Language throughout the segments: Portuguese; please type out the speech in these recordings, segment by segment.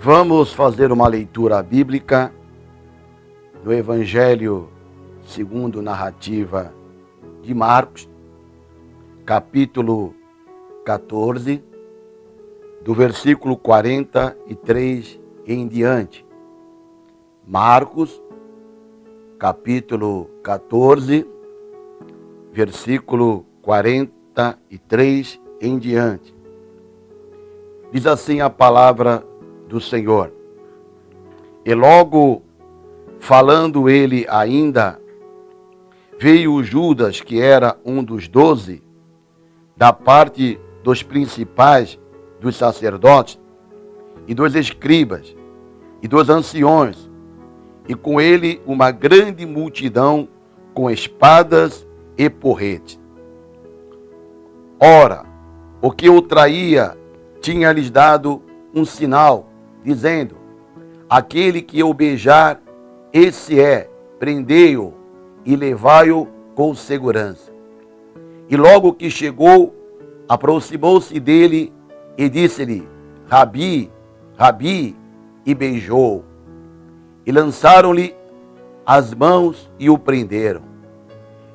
Vamos fazer uma leitura bíblica do Evangelho segundo narrativa de Marcos, capítulo 14, do versículo 43 em diante. Marcos, capítulo 14, versículo 43 em diante. Diz assim a palavra do Senhor: E logo, falando ele ainda, veio Judas, que era um dos 12, da parte dos principais dos sacerdotes, e dos escribas, e dos anciões, e com ele uma grande multidão com espadas e porretes. Ora, o que o traía tinha-lhes dado um sinal, dizendo: aquele que eu beijar, esse é, prendei-o e levai-o com segurança. E logo que chegou, aproximou-se dele e disse-lhe: Rabi, Rabi, e beijou-o. E lançaram-lhe as mãos e o prenderam.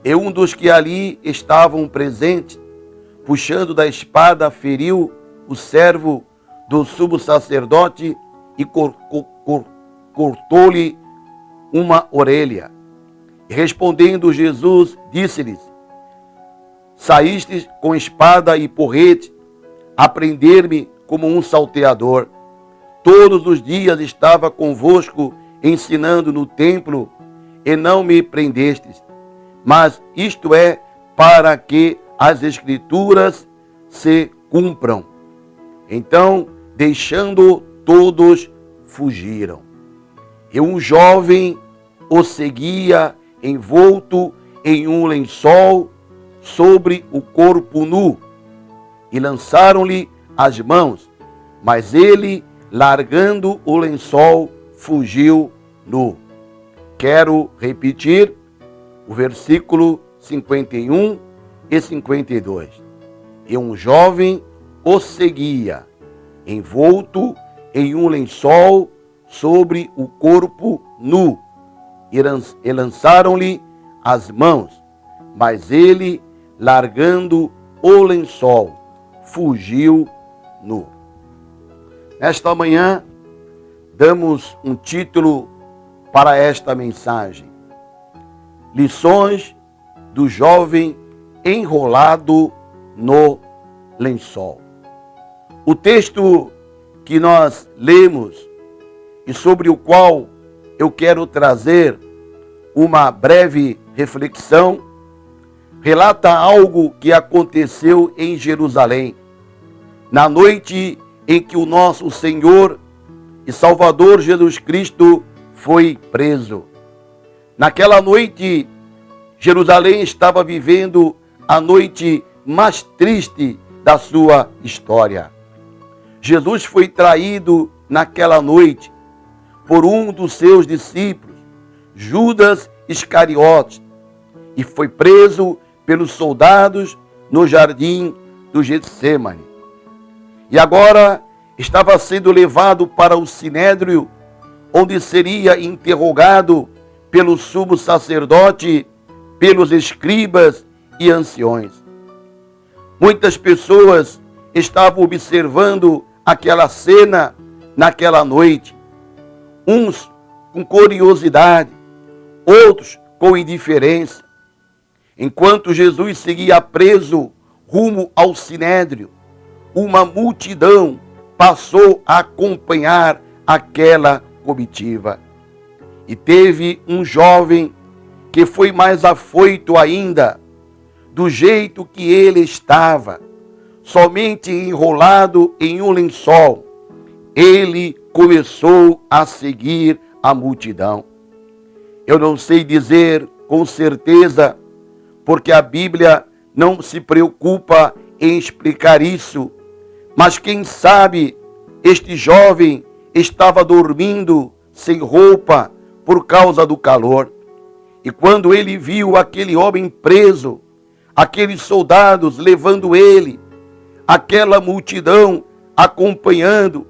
E um dos que ali estavam presentes, puxando da espada, feriu o servo do sumo sacerdote e cortou-lhe uma orelha. E respondendo Jesus, disse-lhes: Saístes com espada e porrete a prender-me como um salteador. Todos os dias estava convosco ensinando no templo, e não me prendestes. Mas isto é para que as Escrituras se cumpram. Então, deixando todos, fugiram. E um jovem o seguia envolto em um lençol sobre o corpo nu, e lançaram-lhe as mãos, mas ele, largando o lençol, fugiu nu. Quero repetir o versículo 51 e 52. E um jovem o seguia, envolto em um lençol sobre o corpo nu, e lançaram-lhe as mãos, mas ele, largando o lençol, fugiu nu. Nesta manhã, damos um título para esta mensagem: Lições do jovem enrolado no lençol. O texto que nós lemos e sobre o qual eu quero trazer uma breve reflexão, relata algo que aconteceu em Jerusalém, na noite em que o nosso Senhor e Salvador Jesus Cristo foi preso. Naquela noite, Jerusalém estava vivendo a noite mais triste da sua história. Jesus foi traído naquela noite por um dos seus discípulos, Judas Iscariotes, e foi preso pelos soldados no jardim do Getsêmani. E agora estava sendo levado para o sinédrio, onde seria interrogado pelo sumo sacerdote, pelos escribas e anciões. Muitas pessoas estavam observando aquela cena naquela noite, uns com curiosidade, outros com indiferença. Enquanto Jesus seguia preso rumo ao sinédrio, uma multidão passou a acompanhar aquela comitiva. E teve um jovem que foi mais afoito ainda, do jeito que ele estava, somente enrolado em um lençol. Ele começou a seguir a multidão. Eu não sei dizer com certeza, porque a Bíblia não se preocupa em explicar isso, mas quem sabe este jovem estava dormindo sem roupa por causa do calor. E quando ele viu aquele homem preso, aqueles soldados levando ele, aquela multidão acompanhando,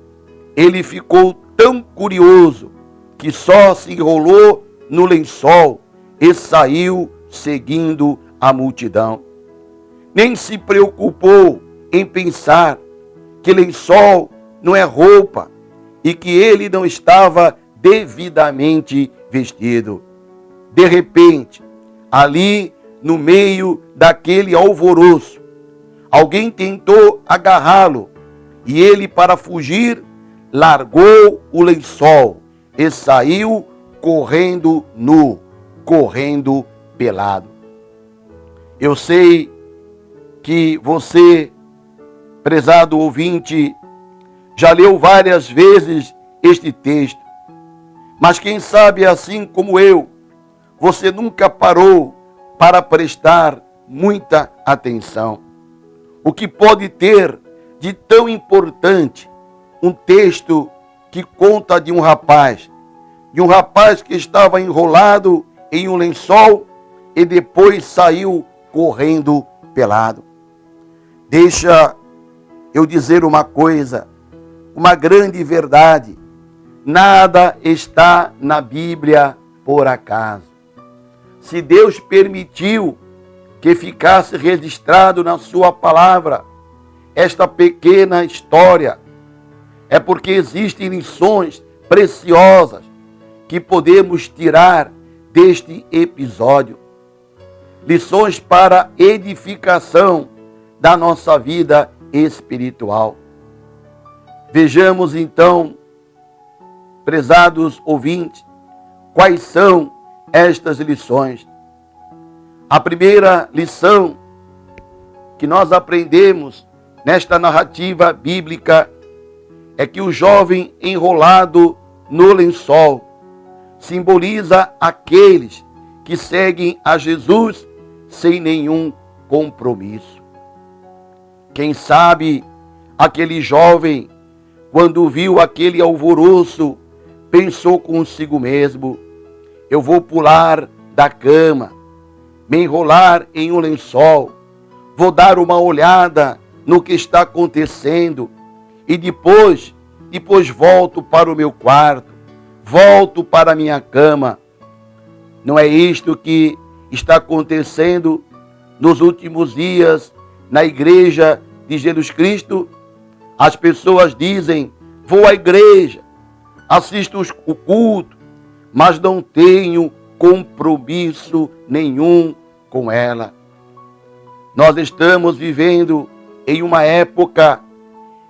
ele ficou tão curioso que só se enrolou no lençol e saiu seguindo a multidão. Nem se preocupou em pensar que lençol não é roupa e que ele não estava devidamente vestido. De repente, ali no meio daquele alvoroço, alguém tentou agarrá-lo e ele, para fugir, largou o lençol e saiu correndo nu, correndo pelado. Eu sei que você, prezado ouvinte, já leu várias vezes este texto, mas quem sabe, assim como eu, você nunca parou para prestar muita atenção. O que pode ter de tão importante um texto que conta de um rapaz que estava enrolado em um lençol e depois saiu correndo pelado. Deixa eu dizer uma coisa, uma grande verdade: nada está na Bíblia por acaso. Se Deus permitiu que ficasse registrado na sua palavra esta pequena história, é porque existem lições preciosas que podemos tirar deste episódio. Lições para edificação da nossa vida espiritual. Vejamos então, prezados ouvintes, quais são estas lições. A primeira lição que nós aprendemos nesta narrativa bíblica é que o jovem enrolado no lençol simboliza aqueles que seguem a Jesus sem nenhum compromisso. Quem sabe aquele jovem, quando viu aquele alvoroço, pensou consigo mesmo: eu vou pular da cama, me enrolar em um lençol, vou dar uma olhada no que está acontecendo e depois volto para o meu quarto, volto para a minha cama. Não é isto que está acontecendo nos últimos dias na igreja de Jesus Cristo? As pessoas dizem: vou à igreja, assisto o culto, mas não tenho compromisso nenhum com ela. Nós estamos vivendo em uma época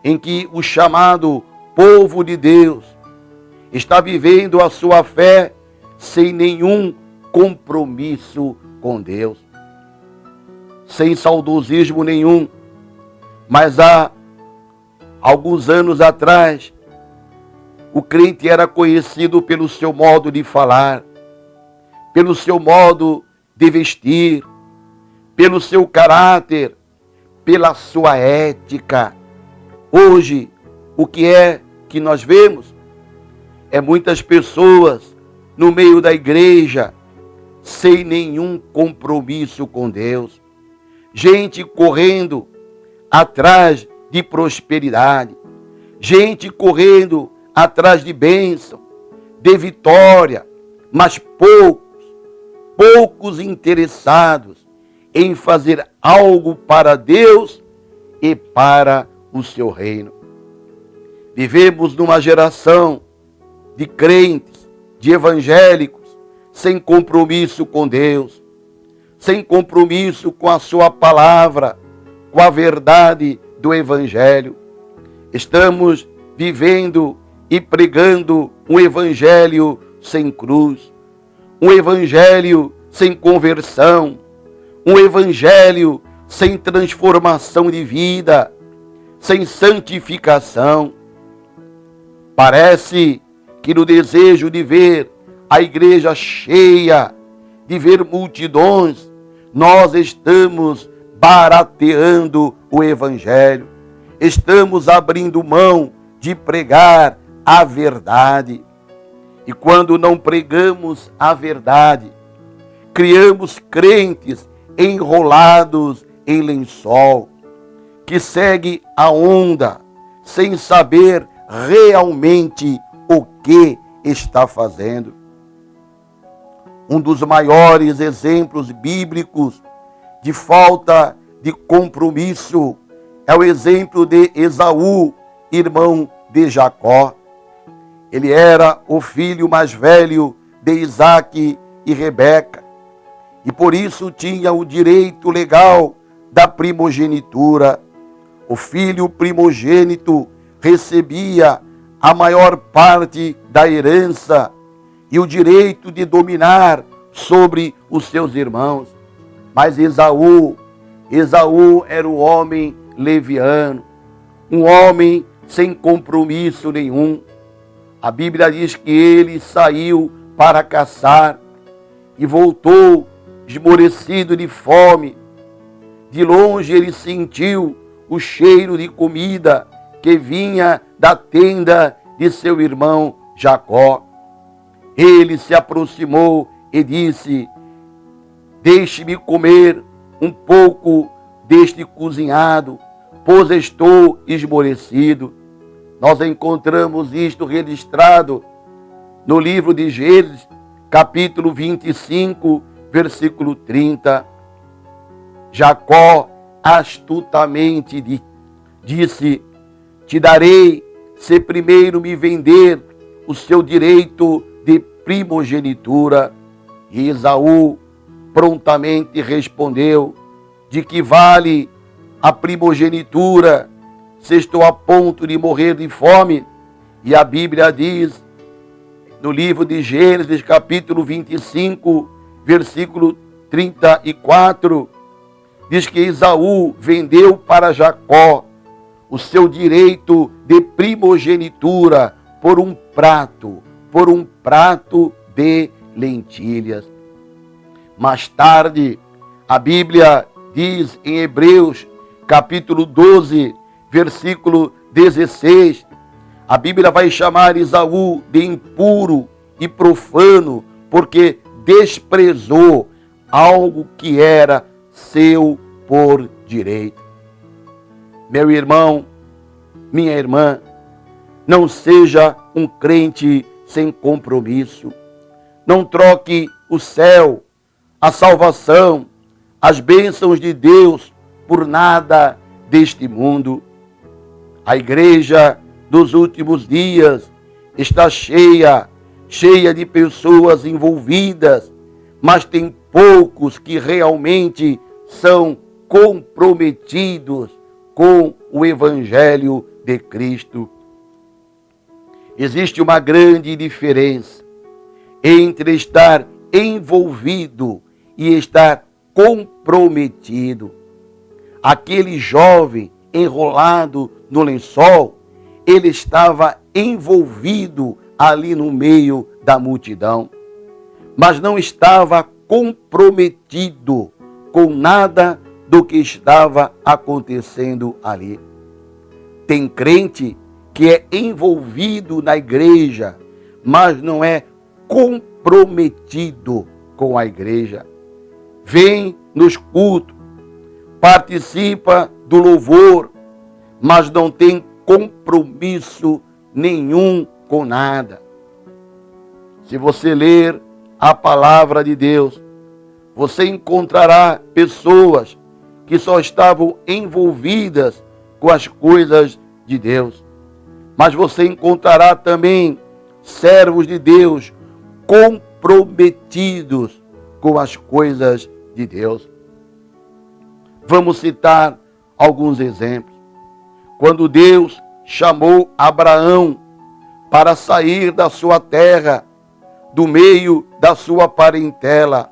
em que o chamado povo de Deus está vivendo a sua fé sem nenhum compromisso com Deus, sem saudosismo nenhum. Mas há alguns anos atrás, o crente era conhecido pelo seu modo de falar, pelo seu modo de vestir, pelo seu caráter, pela sua ética. Hoje, o que é que nós vemos? É muitas pessoas no meio da igreja sem nenhum compromisso com Deus. Gente correndo atrás de prosperidade. Gente correndo atrás de bênção, de vitória, mas poucos interessados em fazer algo para Deus e para o seu reino. Vivemos numa geração de crentes, de evangélicos, sem compromisso com Deus, sem compromisso com a sua palavra, com a verdade do evangelho. Estamos vivendo e pregando um evangelho sem cruz, um evangelho sem conversão, um evangelho sem transformação de vida, sem santificação. Parece que no desejo de ver a igreja cheia, de ver multidões, nós estamos barateando o evangelho, estamos abrindo mão de pregar a verdade. E quando não pregamos a verdade, criamos crentes enrolados em lençol, que segue a onda, sem saber realmente o que está fazendo. Um dos maiores exemplos bíblicos de falta de compromisso é o exemplo de Esaú, irmão de Jacó. Ele era o filho mais velho de Isaque e Rebeca, e por isso tinha o direito legal da primogenitura. O filho primogênito recebia a maior parte da herança e o direito de dominar sobre os seus irmãos. Mas Esaú era o homem leviano, um homem sem compromisso nenhum. A Bíblia diz que ele saiu para caçar e voltou esmorecido de fome. De longe ele sentiu o cheiro de comida que vinha da tenda de seu irmão Jacó. Ele se aproximou e disse: deixe-me comer um pouco deste cozinhado, pois estou esmorecido. Nós encontramos isto registrado no livro de Gênesis, capítulo 25, versículo 30. Jacó astutamente disse: te darei se primeiro me vender o seu direito de primogenitura. E Esaú prontamente respondeu: de que vale a primogenitura se estou a ponto de morrer de fome? E a Bíblia diz, no livro de Gênesis, capítulo 25, versículo 34, diz que Esaú vendeu para Jacó o seu direito de primogenitura por um prato de lentilhas. Mais tarde, a Bíblia diz em Hebreus, capítulo 12, versículo 16, a Bíblia vai chamar Esaú de impuro e profano, porque desprezou algo que era seu por direito. Meu irmão, minha irmã, não seja um crente sem compromisso. Não troque o céu, a salvação, as bênçãos de Deus por nada deste mundo. A igreja dos últimos dias está cheia de pessoas envolvidas, mas tem poucos que realmente são comprometidos com o Evangelho de Cristo. Existe uma grande diferença entre estar envolvido e estar comprometido. Aquele jovem enrolado no lençol, ele estava envolvido ali no meio da multidão, mas não estava comprometido com nada do que estava acontecendo ali. Tem crente que é envolvido na igreja, mas não é comprometido com a igreja. Vem nos cultos, participa do louvor, mas não tem compromisso nenhum com nada. Se você ler a palavra de Deus, você encontrará pessoas que só estavam envolvidas com as coisas de Deus. Mas você encontrará também servos de Deus comprometidos com as coisas de Deus. Vamos citar alguns exemplos. Quando Deus chamou Abraão para sair da sua terra, do meio da sua parentela,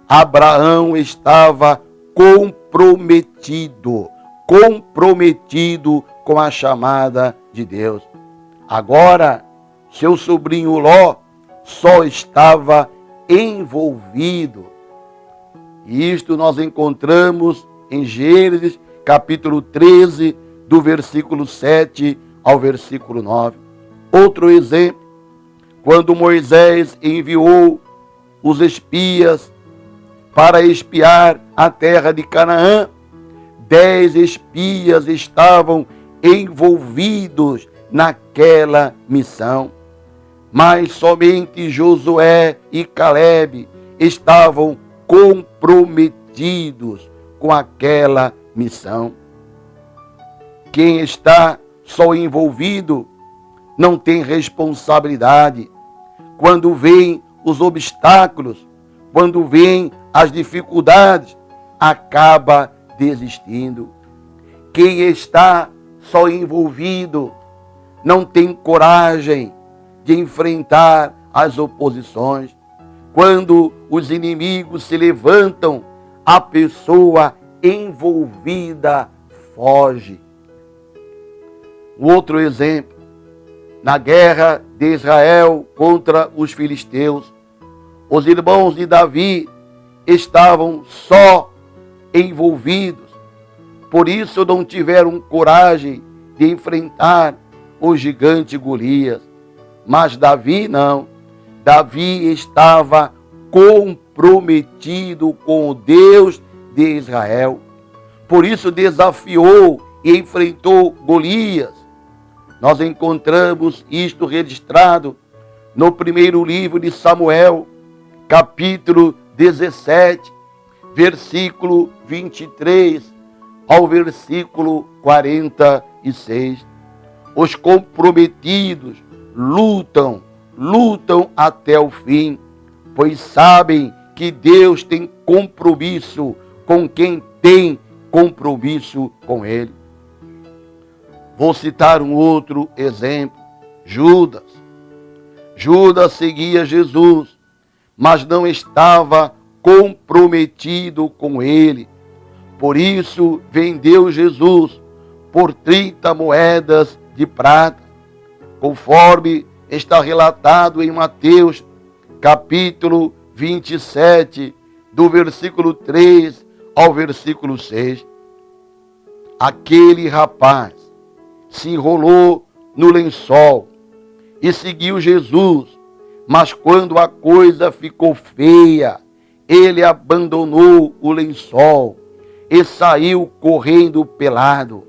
Abraão estava comprometido com a chamada de Deus. Agora, seu sobrinho Ló só estava envolvido. E isto nós encontramos em Gênesis, capítulo 13, do versículo 7 ao versículo 9. Outro exemplo, quando Moisés enviou os espias para espiar a terra de Canaã, 10 espias estavam envolvidos naquela missão. mas somente Josué e Calebe estavam comprometidos com aquela missão. Quem está só envolvido não tem responsabilidade. Quando vêm os obstáculos, quando vêm as dificuldades, acaba desistindo. Quem está só envolvido não tem coragem de enfrentar as oposições. Quando os inimigos se levantam, a pessoa envolvida foge. Outro exemplo, na guerra de Israel contra os filisteus, os irmãos de Davi estavam só envolvidos, por isso não tiveram coragem de enfrentar o gigante Golias. Mas Davi não. Davi estava comprometido com o Deus de Israel. Por isso desafiou e enfrentou Golias. Nós encontramos isto registrado no primeiro livro de Samuel, capítulo 17, versículo 23 ao versículo 46. Os comprometidos lutam até o fim, pois sabem que Deus tem compromisso com quem tem compromisso com Ele. Vou citar um outro exemplo, Judas. Judas seguia Jesus, mas não estava comprometido com Ele. Por isso vendeu Jesus por 30 moedas de prata, conforme está relatado em Mateus, capítulo 27, do versículo 3 ao versículo 6. Aquele rapaz se enrolou no lençol e seguiu Jesus, mas quando a coisa ficou feia, ele abandonou o lençol e saiu correndo pelado.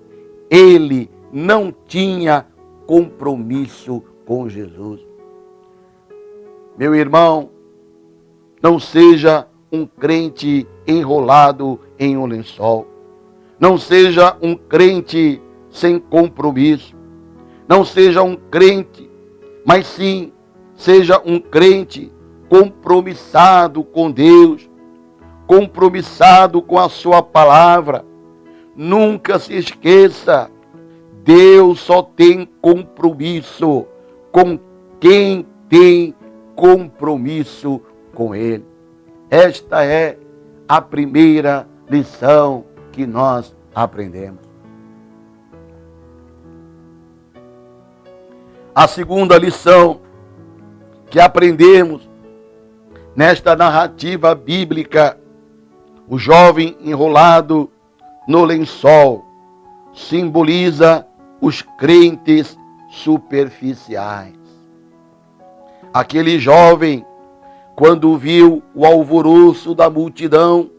Ele não tinha compromisso com Jesus. Meu irmão, não seja um crente enrolado em um lençol. Não seja um crente sem compromisso. Não seja um crente, mas sim seja um crente compromissado com Deus, compromissado com a sua palavra. Nunca se esqueça, Deus só tem compromisso com quem tem compromisso com Ele. Esta é a primeira lição que nós aprendemos. A segunda lição que aprendemos nesta narrativa bíblica, o jovem enrolado no lençol simboliza os crentes superficiais. Aquele jovem, quando viu o alvoroço da multidão,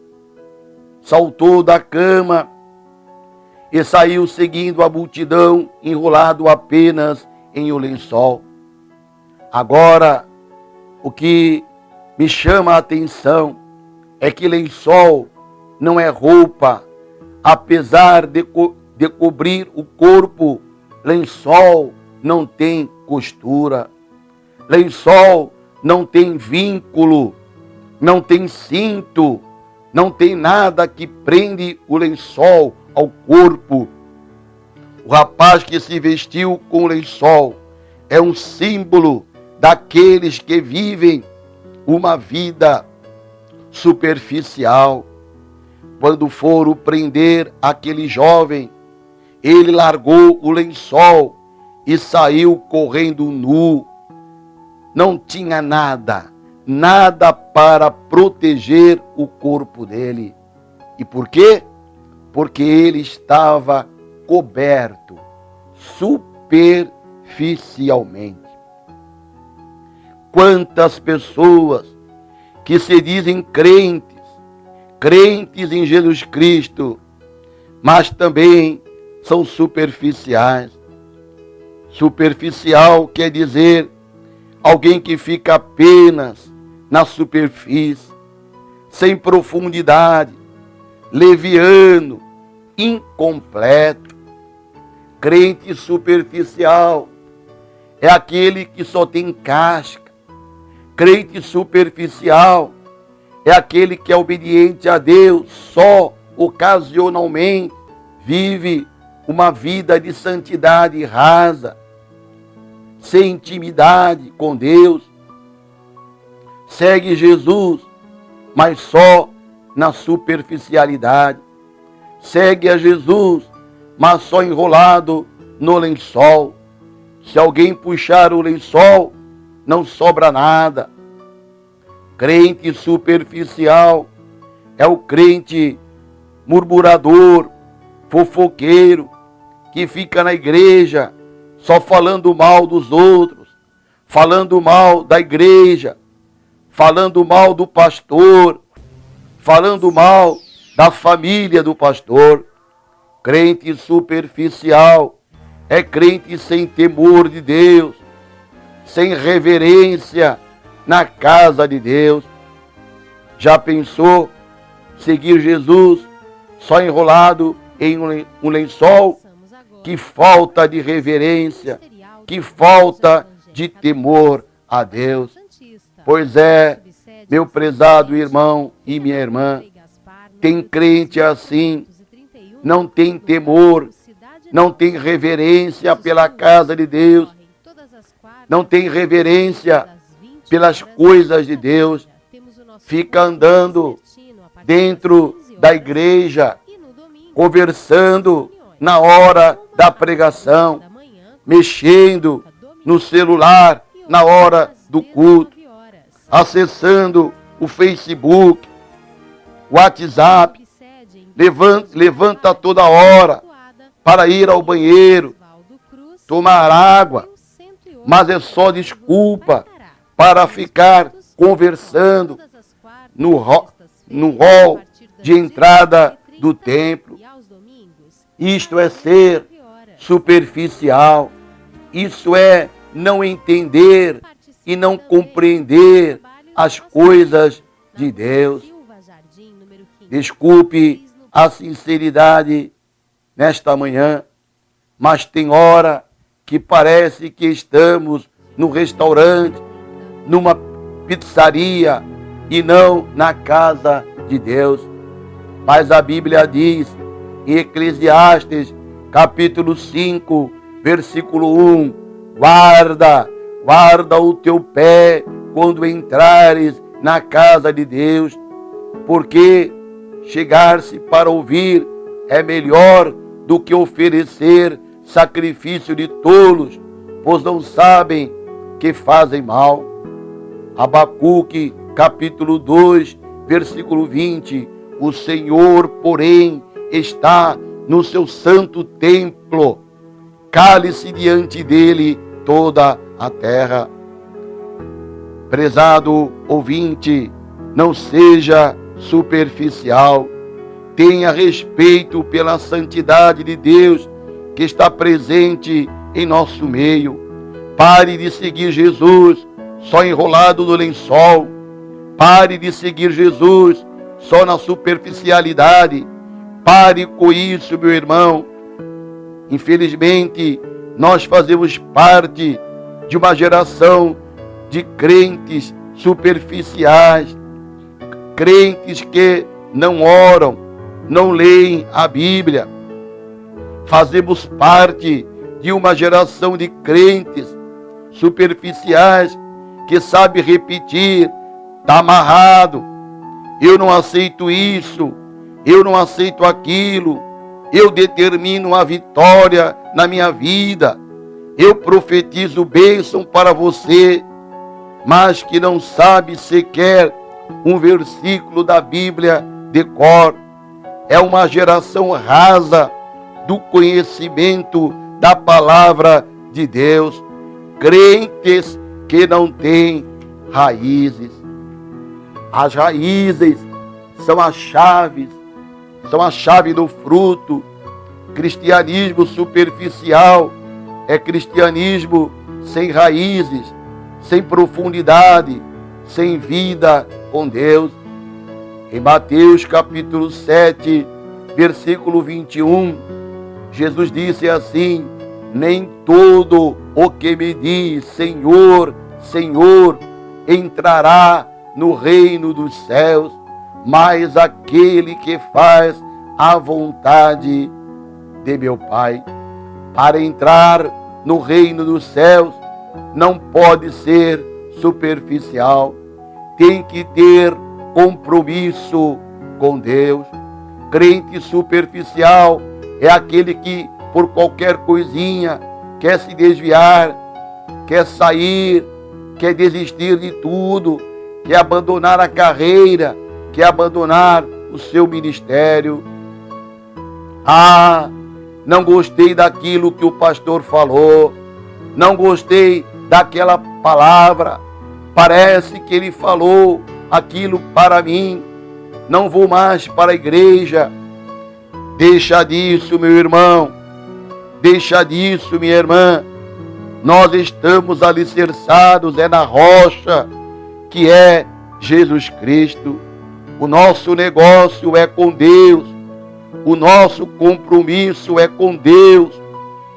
saltou da cama e saiu seguindo a multidão, enrolado apenas em um lençol. Agora, o que me chama a atenção é que lençol não é roupa. Apesar de cobrir o corpo, lençol não tem costura. Lençol não tem vínculo, não tem cinto, não tem nada que prende o lençol ao corpo. O rapaz que se vestiu com lençol é um símbolo daqueles que vivem uma vida superficial. Quando foram prender aquele jovem, ele largou o lençol e saiu correndo nu. Não tinha nada para proteger o corpo dele. E por quê? Porque ele estava coberto superficialmente. Quantas pessoas que se dizem crentes em Jesus Cristo, mas também são superficiais. Superficial quer dizer alguém que fica apenas na superfície, sem profundidade, leviano, incompleto. Crente superficial é aquele que só tem casca. Crente superficial é aquele que é obediente a Deus só ocasionalmente, vive uma vida de santidade rasa, sem intimidade com Deus, segue Jesus, mas só na superficialidade, segue a Jesus, mas só enrolado no lençol. Se alguém puxar o lençol, não sobra nada. Crente superficial é o crente murmurador, fofoqueiro, que fica na igreja só falando mal dos outros, falando mal da igreja, falando mal do pastor, falando mal da família do pastor. Crente superficial é crente sem temor de Deus, sem reverência na casa de Deus. Já pensou seguir Jesus só enrolado em um lençol? Que falta de reverência, que falta de temor a Deus. Pois é, meu prezado irmão e minha irmã, tem crente assim, não tem temor, não tem reverência pela casa de Deus, não tem reverência pelas coisas de Deus, fica andando dentro da igreja, conversando na hora da pregação, mexendo no celular na hora do culto, acessando o Facebook, o WhatsApp, levanta toda hora para ir ao banheiro, tomar água, mas é só desculpa para ficar conversando no hall de entrada do templo. Isto é ser superficial, isso é não entender e não compreender as coisas de Deus. Desculpe a sinceridade nesta manhã, mas tem hora que parece que estamos no restaurante, numa pizzaria e não na casa de Deus. Mas a Bíblia diz em Eclesiastes, capítulo 5, versículo 1, guarda o teu pé quando entrares na casa de Deus, porque chegar-se para ouvir é melhor do que oferecer sacrifício de tolos, pois não sabem que fazem mal. Abacuque, capítulo 2, versículo 20, o Senhor, porém, está no seu santo templo, cale-se diante dele toda a terra. Prezado ouvinte, não seja superficial, tenha respeito pela santidade de Deus que está presente em nosso meio. Pare de seguir Jesus só enrolado no lençol, pare de seguir Jesus só na superficialidade. Pare com isso, meu irmão. Infelizmente, nós fazemos parte de uma geração de crentes superficiais, crentes que não oram, não leem a Bíblia. Fazemos parte de uma geração de crentes superficiais que sabe repetir, está amarrado, eu não aceito isso, eu não aceito aquilo, eu determino a vitória na minha vida, eu profetizo bênção para você, mas que não sabe sequer um versículo da Bíblia de cor. É uma geração rasa do conhecimento da palavra de Deus. Crentes que não têm raízes. As raízes são as chaves, são a chave do fruto. Cristianismo superficial é cristianismo sem raízes, sem profundidade, sem vida com Deus. Em Mateus capítulo 7, versículo 21, Jesus disse assim: nem todo o que me diz Senhor, Senhor, entrará no reino dos céus, mas aquele que faz a vontade de meu Pai. Para entrar no reino dos céus, não pode ser superficial, tem que ter compromisso com Deus. Crente superficial é aquele que, por qualquer coisinha, quer se desviar, quer sair, quer desistir de tudo, quer abandonar a carreira, quer abandonar o seu ministério. Ah, não gostei daquilo que o pastor falou, não gostei daquela palavra, parece que ele falou aquilo para mim, não vou mais para a igreja. Deixa disso, meu irmão, deixa disso, minha irmã. Nós estamos alicerçados na rocha, que é Jesus Cristo. O nosso negócio é com Deus, o nosso compromisso é com Deus,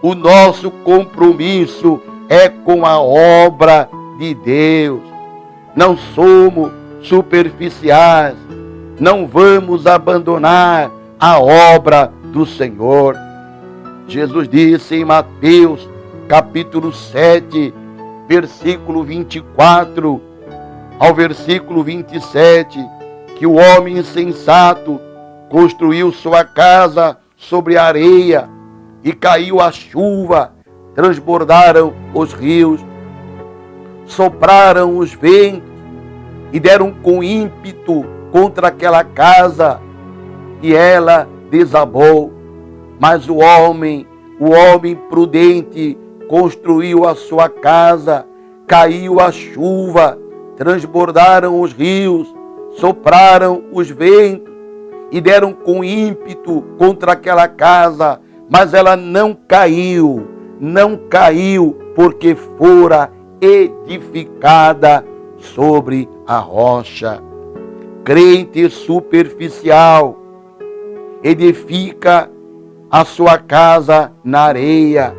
o nosso compromisso é com a obra de Deus. Não somos superficiais, não vamos abandonar a obra do Senhor. Jesus disse em Mateus capítulo 7, versículo 24 ao versículo 27, que o homem insensato construiu sua casa sobre a areia, e caiu a chuva, transbordaram os rios, sopraram os ventos, e deram com ímpeto contra aquela casa, e ela desabou. Mas o homem prudente, construiu a sua casa, caiu a chuva, transbordaram os rios, sopraram os ventos, e deram com ímpeto contra aquela casa, mas ela não caiu, porque fora edificada sobre a rocha. Crente superficial edifica a sua casa na areia,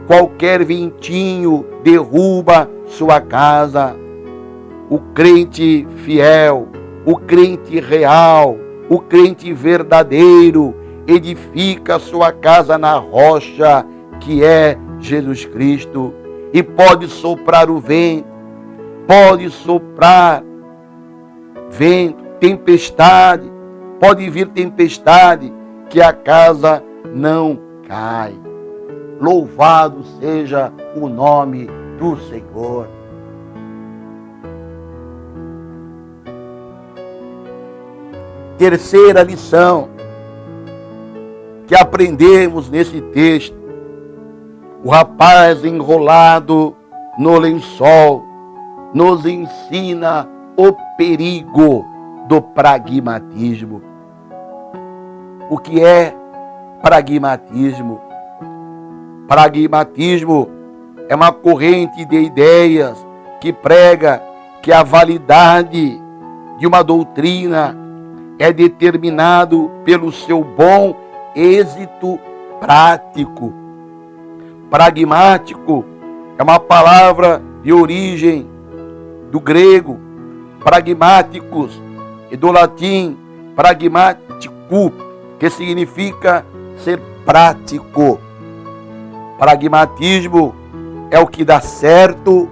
qualquer ventinho derruba sua casa. O crente fiel, o crente real, o crente verdadeiro edifica a sua casa na rocha, que é Jesus Cristo. E pode soprar o vento, pode soprar vento, tempestade, pode vir tempestade, que a casa não cai. Louvado seja o nome do Senhor. Terceira lição que aprendemos nesse texto: o rapaz enrolado no lençol nos ensina o perigo do pragmatismo. O que é pragmatismo? Pragmatismo é uma corrente de ideias que prega que a validade de uma doutrina é determinado pelo seu bom êxito prático. Pragmático é uma palavra de origem do grego pragmáticos e do latim pragmatico, que significa ser prático. Pragmatismo é o que dá certo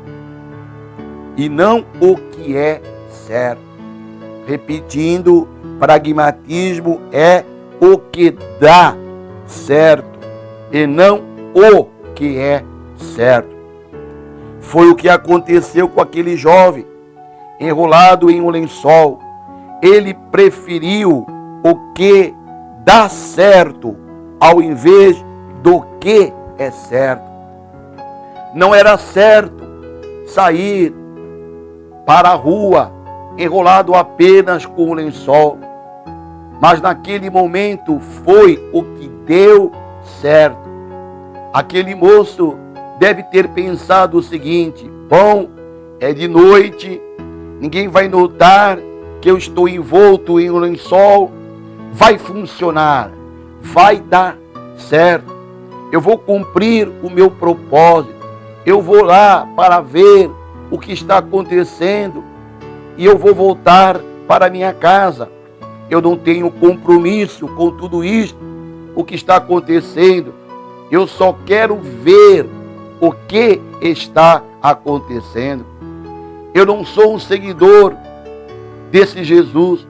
e não o que é certo. Repetindo, pragmatismo é o que dá certo e não o que é certo. Foi o que aconteceu com aquele jovem enrolado em um lençol. Ele preferiu o que dá certo ao invés do que é certo. Não era certo sair para a rua enrolado apenas com o lençol, mas naquele momento foi o que deu certo. Aquele moço deve ter pensado o seguinte: bom, é de noite, ninguém vai notar que eu estou envolto em um lençol. Vai funcionar, vai dar certo. Eu vou cumprir o meu propósito. Eu vou lá para ver o que está acontecendo e eu vou voltar para minha casa. Eu não tenho compromisso com tudo isto, o que está acontecendo. Eu só quero ver o que está acontecendo. Eu não sou um seguidor desse Jesus.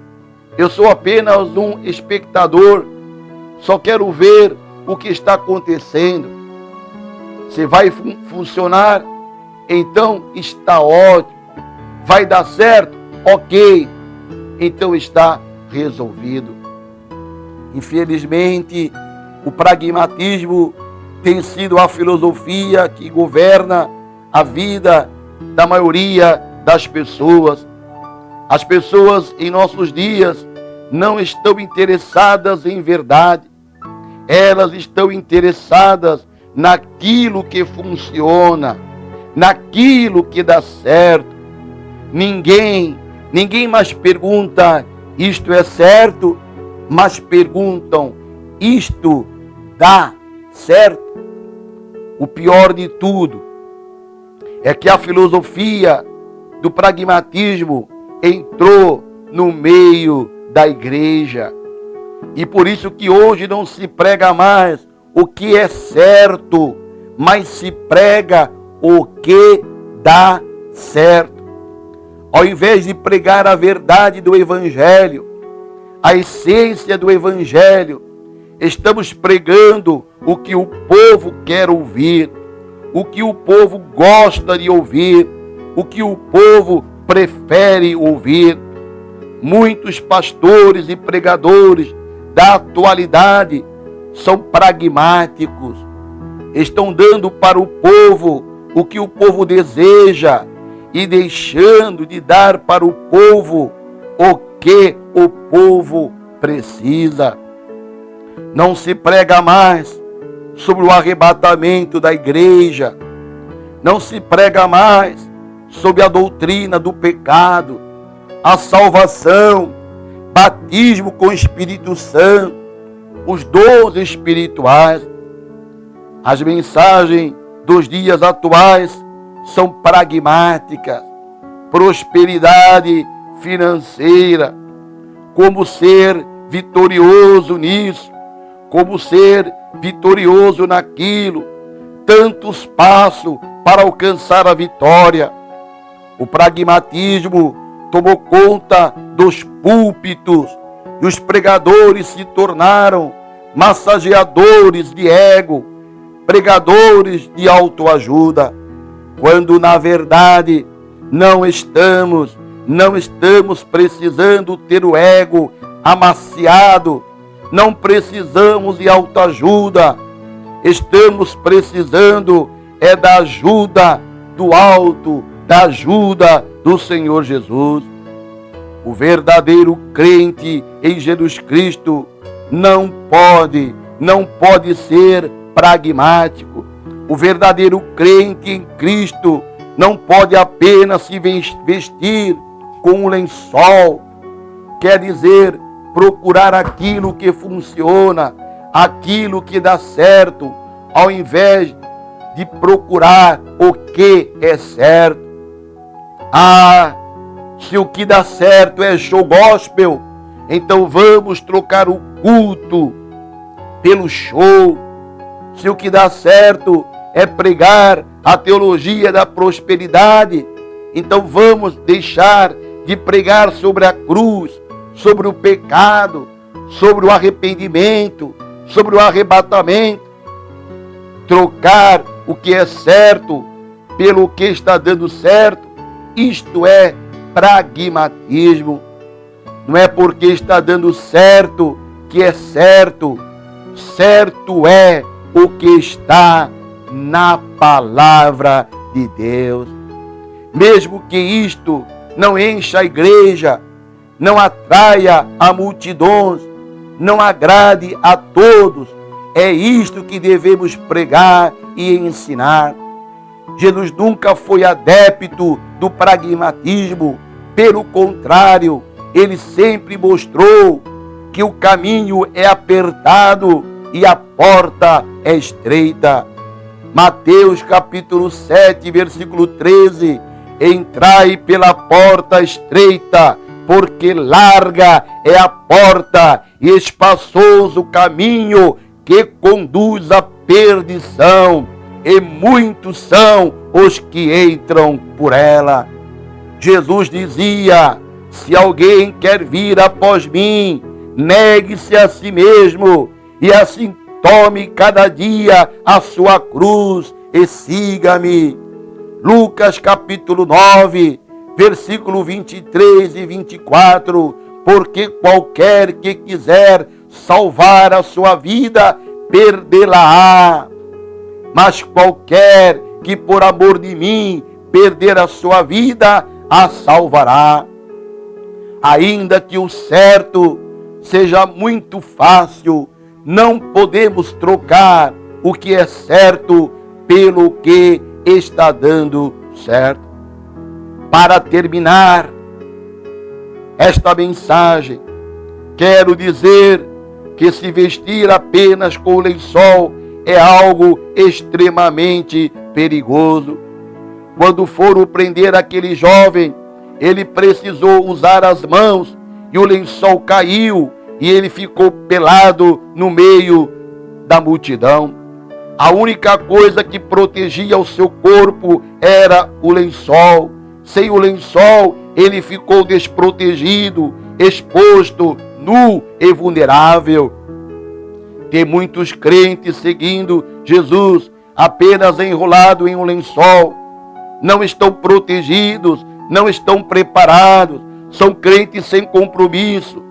Eu sou apenas um espectador. Só quero ver o que está acontecendo. Se vai funcionar, então está ótimo. Vai dar certo? Ok. Então está resolvido. Infelizmente, o pragmatismo tem sido a filosofia que governa a vida da maioria das pessoas. As pessoas em nossos dias não estão interessadas em verdade. Elas estão interessadas naquilo que funciona, naquilo que dá certo. Ninguém mais pergunta, isto é certo? Mas perguntam, isto dá certo? O pior de tudo é que a filosofia do pragmatismo entrou no meio da igreja. E por isso que hoje não se prega mais o que é certo, mas se prega o que dá certo. Ao invés de pregar a verdade do Evangelho, a essência do Evangelho, estamos pregando o que o povo quer ouvir, o que o povo gosta de ouvir, o que o povo prefere ouvir. Muitos pastores e pregadores da atualidade são pragmáticos, estão dando para o povo o que o povo deseja e deixando de dar para o povo o que o povo precisa. Não se prega mais sobre o arrebatamento da igreja, não se prega mais sobre a doutrina do pecado, a salvação, batismo com o Espírito Santo, os dons espirituais. As mensagens dos dias atuais são pragmáticas, prosperidade financeira, como ser vitorioso nisso, como ser vitorioso naquilo, tantos passos para alcançar a vitória. O pragmatismo tomou conta dos púlpitos e os pregadores se tornaram massageadores de ego, pregadores de autoajuda, quando na verdade não estamos precisando ter o ego amaciado, não precisamos de autoajuda, estamos precisando da ajuda do alto, da ajuda do Senhor Jesus. O verdadeiro crente em Jesus Cristo não pode ser pragmático. O verdadeiro crente em Cristo não pode apenas se vestir com um lençol, quer dizer, procurar aquilo que funciona, aquilo que dá certo, ao invés de procurar o que é certo. Se o que dá certo é show gospel, então vamos trocar o culto pelo show. Se o que dá certo é pregar a teologia da prosperidade, então vamos deixar de pregar sobre a cruz, sobre o pecado, sobre o arrependimento, sobre o arrebatamento. Trocar o que é certo pelo que está dando certo, isto é pragmatismo. Não é porque está dando certo que é certo. Certo é o que está na palavra de Deus. Mesmo que isto não encha a igreja, não atraia a multidões, não agrade a todos, é isto que devemos pregar e ensinar. Jesus nunca foi adepto do pragmatismo. Pelo contrário, ele sempre mostrou que o caminho é apertado e a porta é estreita. Mateus capítulo 7, versículo 13. Entrai pela porta estreita, porque larga é a porta e espaçoso o caminho que conduz à perdição, e muitos são os que entram por ela. Jesus dizia: se alguém quer vir após mim, negue-se a si mesmo, e assim tome cada dia a sua cruz e siga-me. Lucas capítulo 9, versículo 23 e 24. Porque qualquer que quiser salvar a sua vida, perdê-la-á. Mas qualquer que por amor de mim perder a sua vida, a salvará. Ainda que o certo seja muito fácil, não podemos trocar o que é certo pelo que está dando certo. Para terminar esta mensagem, quero dizer que se vestir apenas com lençol é algo extremamente perigoso. Quando foram prender aquele jovem, ele precisou usar as mãos e o lençol caiu e ele ficou pelado no meio da multidão. A única coisa que protegia o seu corpo era o lençol. Sem o lençol, ele ficou desprotegido, exposto, nu e vulnerável. Tem muitos crentes seguindo Jesus apenas enrolado em um lençol. Não estão protegidos, não estão preparados. São crentes sem compromisso,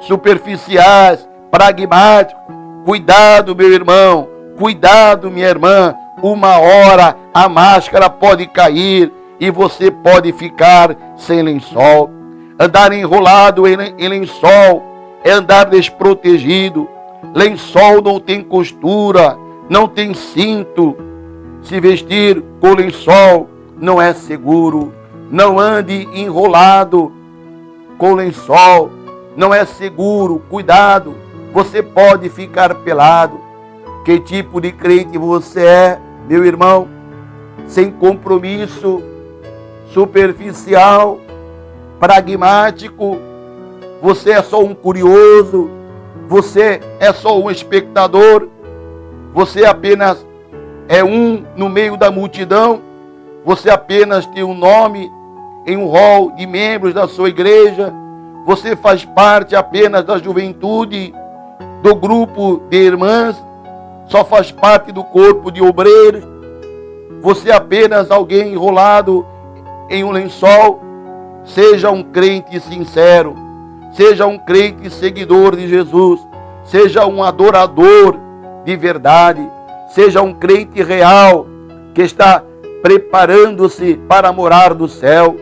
superficiais, pragmáticos. Cuidado, meu irmão, cuidado, minha irmã. Uma hora a máscara pode cair e você pode ficar sem lençol. Andar enrolado em lençol é andar desprotegido. Lençol não tem costura, não tem cinto. Se vestir com lençol não é seguro. Não ande enrolado com lençol, não é seguro. Cuidado, você pode ficar pelado. Que tipo de crente você é, meu irmão? Sem compromisso, superficial, pragmático. Você é só um curioso, você é só um espectador, você apenas é um no meio da multidão, você apenas tem um nome em um hall de membros da sua igreja, você faz parte apenas da juventude, do grupo de irmãs, só faz parte do corpo de obreiros, você é apenas alguém enrolado em um lençol. Seja um crente sincero, seja um crente seguidor de Jesus, seja um adorador de verdade, seja um crente real que está preparando-se para morar no céu,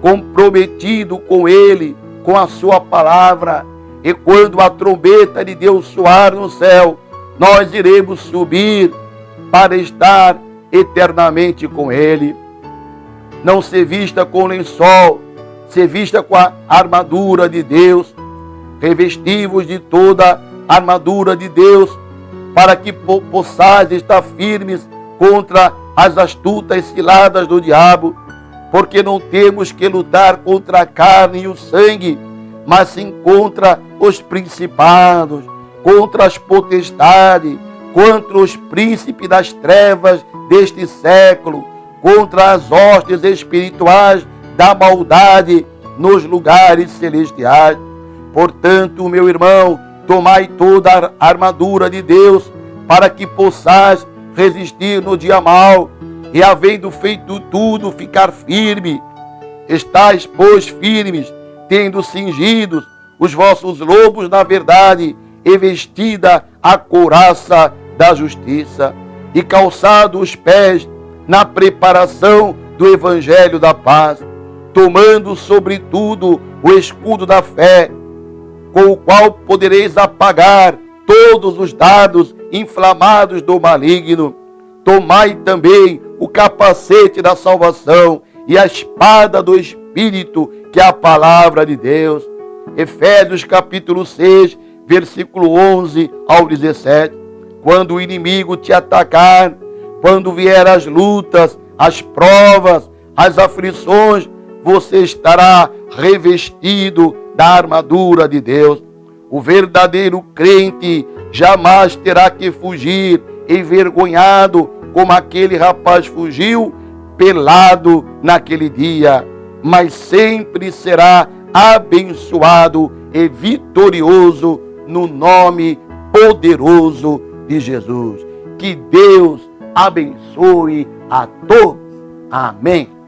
comprometido com Ele, com a sua palavra. E quando a trombeta de Deus soar no céu, nós iremos subir para estar eternamente com Ele. Não se vista com lençol, se vista com a armadura de Deus. Revestivos de toda a armadura de Deus, para que possais estar firmes contra as astutas ciladas do diabo, porque não temos que lutar contra a carne e o sangue, mas sim contra os principados, contra as potestades, contra os príncipes das trevas deste século, contra as hostes espirituais da maldade nos lugares celestiais. Portanto, meu irmão, tomai toda a armadura de Deus, para que possais resistir no dia mau, e havendo feito tudo, ficar firme. Estais, pois, firmes, tendo cingidos os vossos lobos na verdade, e vestida a couraça da justiça, e calçado os pés na preparação do evangelho da paz, tomando sobretudo o escudo da fé, com o qual podereis apagar todos os dardos inflamados do maligno. Tomai também o capacete da salvação e a espada do Espírito, que é a palavra de Deus. Efésios capítulo 6, versículo 11 ao 17. Quando o inimigo te atacar, quando vier as lutas, as provas, as aflições, você estará revestido da armadura de Deus. O verdadeiro crente jamais terá que fugir envergonhado, como aquele rapaz fugiu pelado naquele dia, mas sempre será abençoado e vitorioso no nome poderoso de Jesus. Que Deus abençoe a todos. Amém.